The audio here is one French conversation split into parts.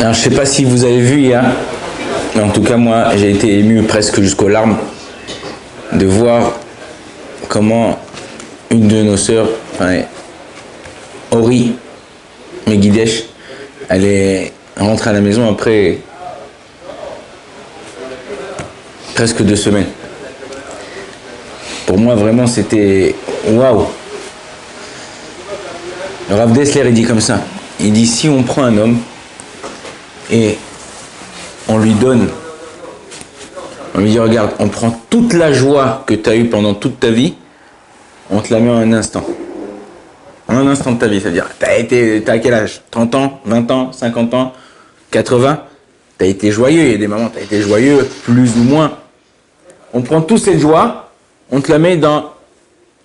Alors, je ne sais pas si vous avez vu hier, mais en tout cas moi j'ai été ému presque jusqu'aux larmes de voir comment une de nos sœurs, enfin, Ori Megidesh, elle est rentrée à la maison après presque 2 semaines. Pour moi vraiment c'était waouh. Le Rav Dessler il dit comme ça, il dit si on prend un homme et on lui donne, on lui dit regarde, on prend toute la joie que tu as eue pendant toute ta vie, on te la met en un instant. En un instant de ta vie, c'est-à-dire, t'as quel âge? 30 ans, 20 ans, 50 ans, 80? T'as été joyeux, il y a des moments, t'as été joyeux, plus ou moins. On prend toute cette joie, on te la met dans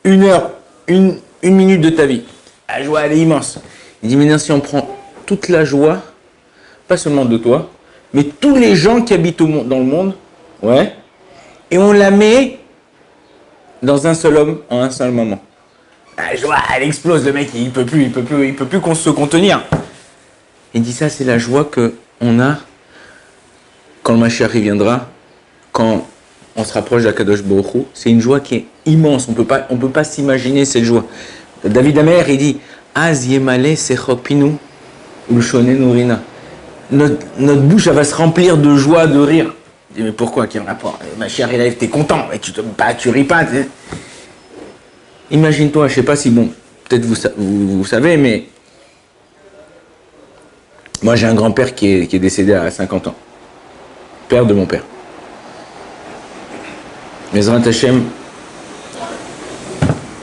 1 heure, une minute de ta vie. La joie, elle est immense. Il dit maintenant, si on prend toute la joie, pas seulement de toi, mais tous les gens qui habitent dans le monde, ouais, et on la met dans un seul homme, en un seul moment. La joie, elle explose, le mec, il peut plus se contenir. Il dit ça, c'est la joie qu'on a quand le Mashiach viendra, quand on se rapproche d'Akadosh Baruch Hu. C'est une joie qui est immense, on peut pas s'imaginer cette joie. David Amer, il dit, Az yemale sechopinu ulshonenu rina. Notre bouche, elle va se remplir de joie, de rire. Je dis, mais pourquoi? Quel rapport? Ma chère élève, t'es content, mais tu ris pas. Imagine-toi, je sais pas si, bon, peut-être vous savez, mais moi j'ai un grand-père qui est décédé à 50 ans. Père de mon père. Mezrat Hashem,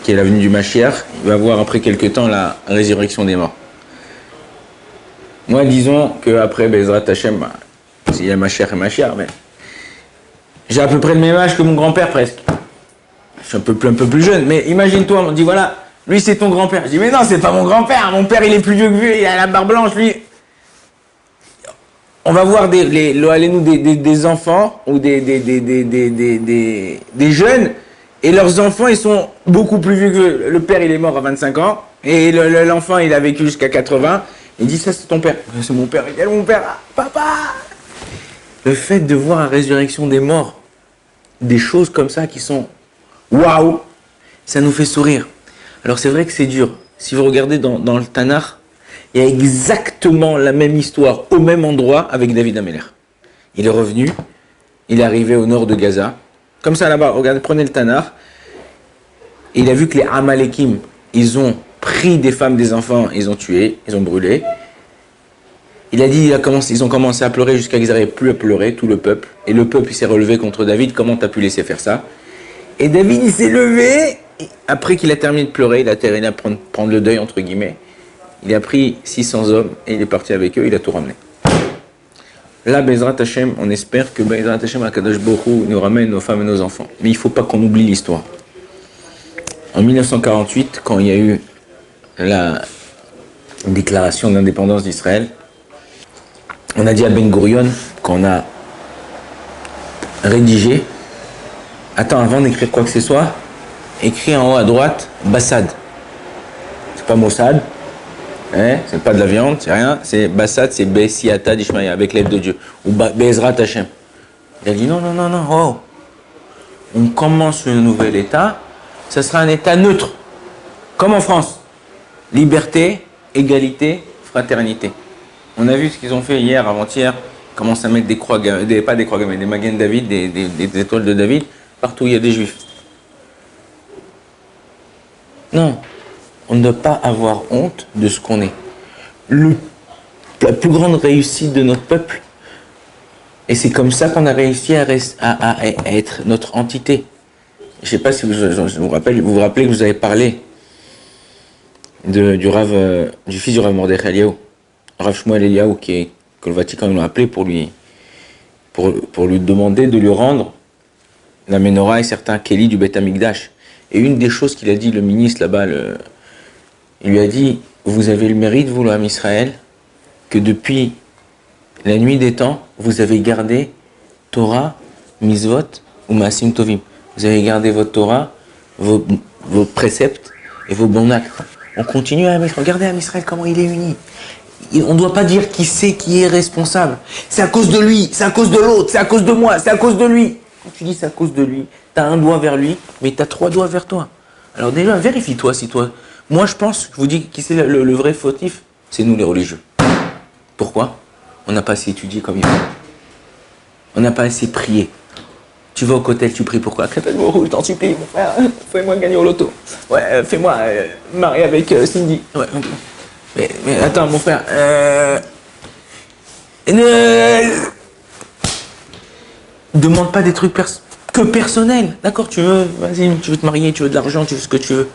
qui est la venue du Mashiach, il va voir après quelques temps la résurrection des morts. Moi, disons qu'après Bezrat Hashem, s'il y a Mashiach et Mashiach, mais j'ai à peu près le même âge que mon grand-père presque. Je suis un peu plus jeune, mais imagine-toi, on me dit voilà, lui c'est ton grand-père. Je dis mais non, c'est pas mon grand-père, mon père il est plus vieux que lui, il a la barbe blanche, lui. On va voir des enfants ou des jeunes, et leurs enfants ils sont beaucoup plus vieux que le père, il est mort à 25 ans, et l'enfant il a vécu jusqu'à 80. Il dit ça c'est ton père. C'est mon père. Il dit mon père, papa. Le fait de voir la résurrection des morts, des choses comme ça qui sont waouh, ça nous fait sourire. Alors c'est vrai que c'est dur. Si vous regardez dans le Tanakh, il y a exactement la même histoire au même endroit avec David Ameler. Il est revenu, il est arrivé au nord de Gaza. Comme ça là-bas, regardez, prenez le Tanakh. Et il a vu que les Amalekim, ils ont pris des femmes, des enfants, ils ont tué, ils ont brûlé. Il a dit, ils ont commencé à pleurer jusqu'à qu'ils n'arrivaient plus à pleurer, tout le peuple. Et le peuple, il s'est relevé contre David. Comment tu as pu laisser faire ça? Et David, il s'est levé. Et après qu'il a terminé de pleurer, il a terminé à prendre le deuil, entre guillemets. Il a pris 600 hommes et il est parti avec eux, il a tout ramené. Là, Bezrat Hashem, on espère que Bezrat Hashem, Akadosh Baruch Hu, nous ramène nos femmes et nos enfants. Mais il ne faut pas qu'on oublie l'histoire. En 1948, quand il y a eu la déclaration d'indépendance d'Israël, on a dit à Ben Gurion qu'on a rédigé, attends, avant d'écrire quoi que ce soit, écrit en haut à droite, Bassad. C'est pas Mossad, hein, c'est pas de la viande, c'est rien, c'est Bassad, c'est Bessiata d'Ishmaïa, avec l'aide de Dieu, ou Bezrat Hashem. Il a dit non, oh, on commence le nouvel État, ça sera un État neutre, comme en France. Liberté, égalité, fraternité. On a vu ce qu'ils ont fait hier, avant-hier. Ils commencent à mettre des croix, pas des croix gammées, des Magen David, des étoiles de David, partout où il y a des juifs. Non, on ne doit pas avoir honte de ce qu'on est. La plus grande réussite de notre peuple, et c'est comme ça qu'on a réussi à être notre entité. Je ne sais pas si vous vous rappelez que vous avez parlé du fils du Rav Mordechai Eliyahu, Rav Shmuel Eliyahu, que le Vatican l'a appelé pour lui demander de lui rendre la menorah et certains kelis du Beth Amikdash. Et une des choses qu'il a dit, le ministre là-bas, il lui a dit, vous avez le mérite, vous, l'homme Israël, que depuis la nuit des temps, vous avez gardé Torah, Mitzvot ou Maasim Tovim. Vous avez gardé votre Torah, vos préceptes et vos bons actes. On continue à Regardez à Israël comment il est uni. on ne doit pas dire qui est responsable. C'est à cause de lui, c'est à cause de l'autre, c'est à cause de moi, c'est à cause de lui. Quand tu dis c'est à cause de lui, tu as un doigt vers lui, mais tu as 3 doigts vers toi. Alors déjà, vérifie-toi si toi... Moi, je pense, je vous dis, qui c'est le vrai fautif? C'est nous les religieux. Pourquoi? On n'a pas assez étudié comme il faut. On n'a pas assez prié. Tu vas au cotel, tu pries pourquoi? Je t'en supplie, mon frère, fais-moi gagner au loto. Ouais, fais-moi marier avec Cindy. Ouais. Mais attends, mon frère. Demande pas des trucs que personnels. D'accord, vas-y, tu veux te marier, tu veux de l'argent, tu veux ce que tu veux.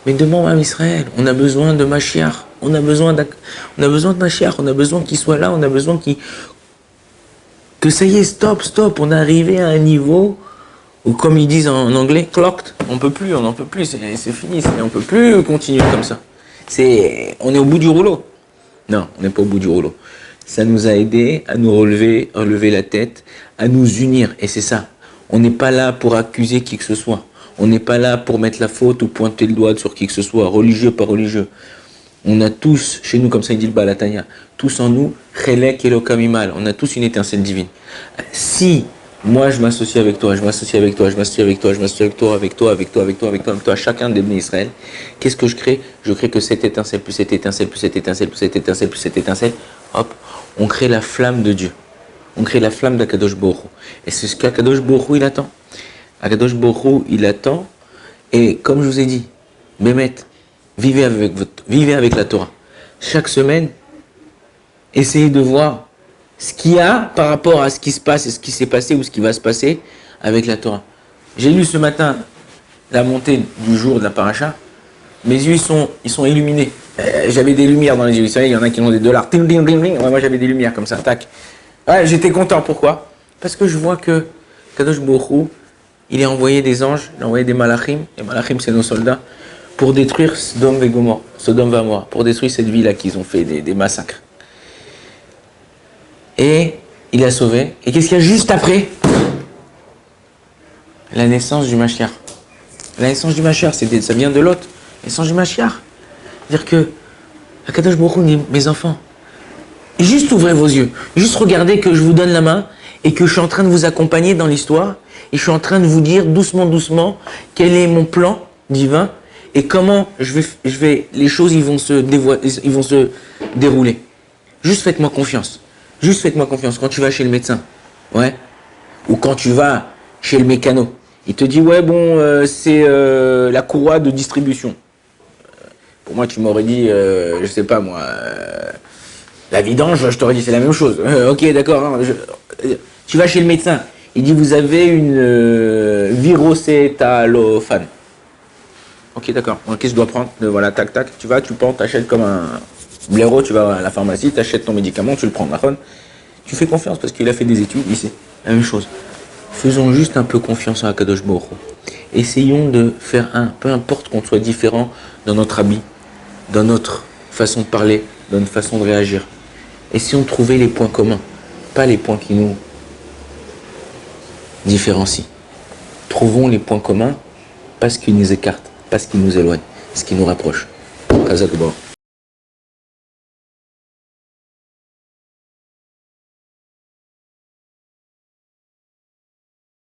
Mais demande à Israël, on a besoin de Mashiach. On a besoin de Mashiach, on a besoin qu'il soit là, on a besoin que ça y est, stop, on est arrivé à un niveau où, comme ils disent en anglais, clocked, on n'en peut plus, c'est fini, on ne peut plus continuer comme ça. On est au bout du rouleau. Non, on n'est pas au bout du rouleau. Ça nous a aidés à nous relever la tête, à nous unir, et c'est ça. On n'est pas là pour accuser qui que ce soit. On n'est pas là pour mettre la faute ou pointer le doigt sur qui que ce soit, religieux, pas religieux. On a tous, chez nous, comme ça il dit le Balatania, tous en nous, Chelek Elokam Imal. On a tous une étincelle divine. Si moi je m'associe avec toi, chacun des bénis Israël, qu'est-ce que je crée? Je crée que cette étincelle, plus cette étincelle, plus cette étincelle, plus cette étincelle, plus cette étincelle, hop, on crée la flamme de Dieu. On crée la flamme d'Akadosh Baruch Hu. Et c'est ce qu'Akadosh Baruch Hu, il attend. Akadosh Baruch Hu, il attend. Et comme je vous ai dit, Bémet, vivez avec la Torah. Chaque semaine, essayez de voir ce qu'il y a par rapport à ce qui se passe et ce qui s'est passé ou ce qui va se passer avec la Torah. J'ai lu ce matin la montée du jour de la paracha. Mes yeux, ils sont illuminés. J'avais des lumières dans les yeux. Vous savez, il y en a qui ont des dollars. Ting, ting, ting, ting. Ouais, moi, j'avais des lumières comme ça. Tac. Ouais, j'étais content. Pourquoi? Parce que je vois que Kadosh Baruch Hu, il a envoyé des anges, il a envoyé des malachim. Les malachim, c'est nos soldats. Pour détruire Sodome et Gomorrhe, pour détruire cette ville-là qu'ils ont fait des massacres. Et il a sauvé. Et qu'est-ce qu'il y a juste après? La naissance du Mashiach. La naissance du Mashiach, ça vient de l'autre. La naissance du Mashiach. C'est-à-dire que, Akadosh Baruch Hu dit, mes enfants, juste ouvrez vos yeux. Juste regardez que je vous donne la main et que je suis en train de vous accompagner dans l'histoire. Et je suis en train de vous dire doucement quel est mon plan divin. Et comment les choses ils vont se dérouler. Juste faites-moi confiance. Quand tu vas chez le médecin, ouais, ou quand tu vas chez le mécano, il te dit ouais bon c'est la courroie de distribution. Pour moi tu m'aurais dit je sais pas moi la vidange, je t'aurais dit c'est la même chose. Ok d'accord. Hein, tu vas chez le médecin, il dit vous avez une virocétalophane. Ok, d'accord. Qu'est-ce que je dois prendre? Voilà, tac, tu vas, tu prends, t'achètes comme un blaireau, tu vas à la pharmacie, t'achètes ton médicament, tu le prends. Tu fais confiance parce qu'il a fait des études, il sait. La même chose. Faisons juste un peu confiance à Akadosh Baruch Hu. Essayons de faire peu importe qu'on soit différent dans notre habit, dans notre façon de parler, dans notre façon de réagir. Essayons de trouver les points communs, pas les points qui nous différencient. Trouvons les points communs parce qu'ils nous écartent. Pas ce qui nous éloigne, ce qui nous rapproche. Kazakh.